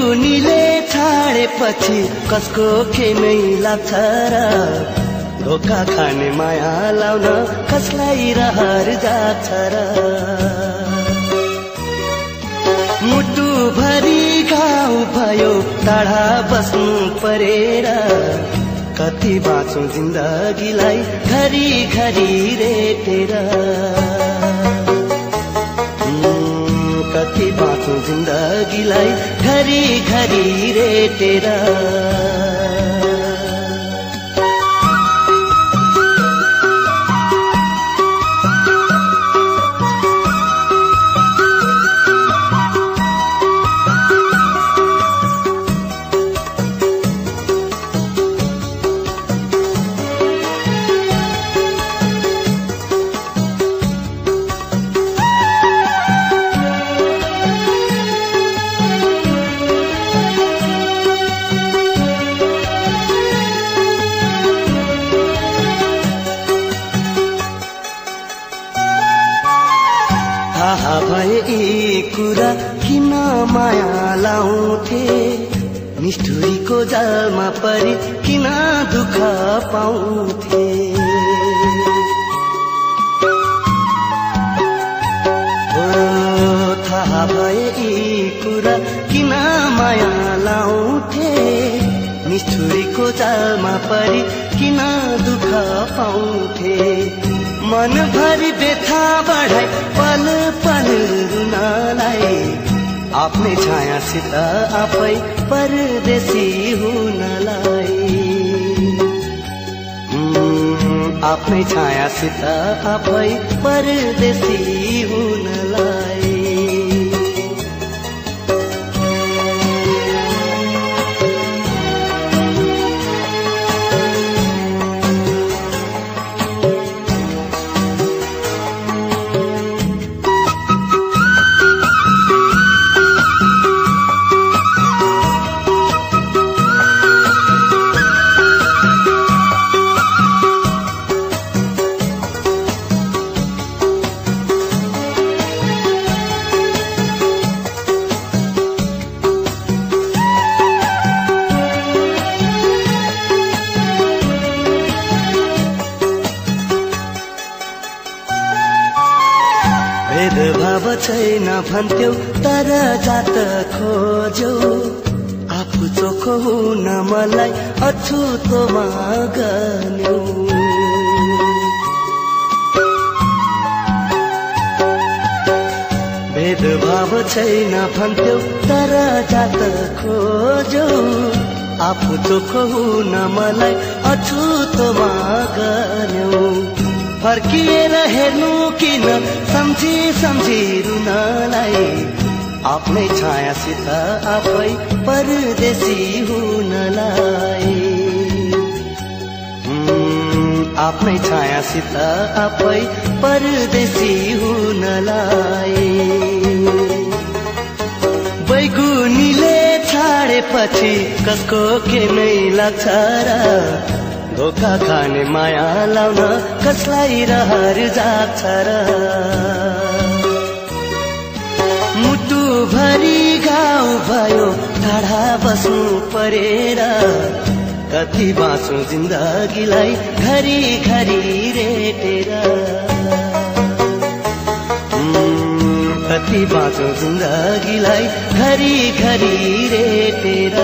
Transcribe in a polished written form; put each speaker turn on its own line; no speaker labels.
बैगुनीले छाडेपछि कसको के नै लाग्छ र धोका खाने माया लाउन कसलाई रहर जाछ र मुटु भरि घाउ भयो टाढा बस्नु परेर कति बाँचौं जिन्दगीलाई घरी घरी रेटेर कति बाँचौं जिन्दगीलाई घरी घरी रेटेर थाहा भए यी कुरा किन माया लाउँथे निष्ठुरीको जालमा परि किन दुःख पाउँथे थाहा भए यी कुरा किन माया लाउँथे निष्ठुरीको जालमा परि किन दुःख पाउँथे मनभरि व्यथा बढाई पल पल रुनलाई आफ्नै छायासित आफै परदेशी हुनलाई आफ्नै छायासित आफै परदेशी हुनलाई भेदभाव छैन भन्थ्यौ तर जात खोज्यौ आफू चोखो हुन मलाई अछुतो माग्यौ भेदभाव छैन भन्थ्यौ तर जात खोज्यौ आफू चोखो हुन मलाई अछुतो माग्यौ फर्किएर हेर्नु किन सम्झी सम्झी रुनलाई आफ्नै छायासित आफै परदेशी हुनलाई आफ्नै छायासित आफै परदेशी हुनलाई बैगुनीले छाडेपछि कसको के नै लाग्छ र धोका खाने माया लाउन कसलाई रहर जाछ र मुटु भरि घाउ भयो टाढा बस्नु परेर कति बाँचौं जिन्दगीलाई घरी घरी रेटेर कति बाँचौं जिन्दगीलाई घरी घरी रेटेर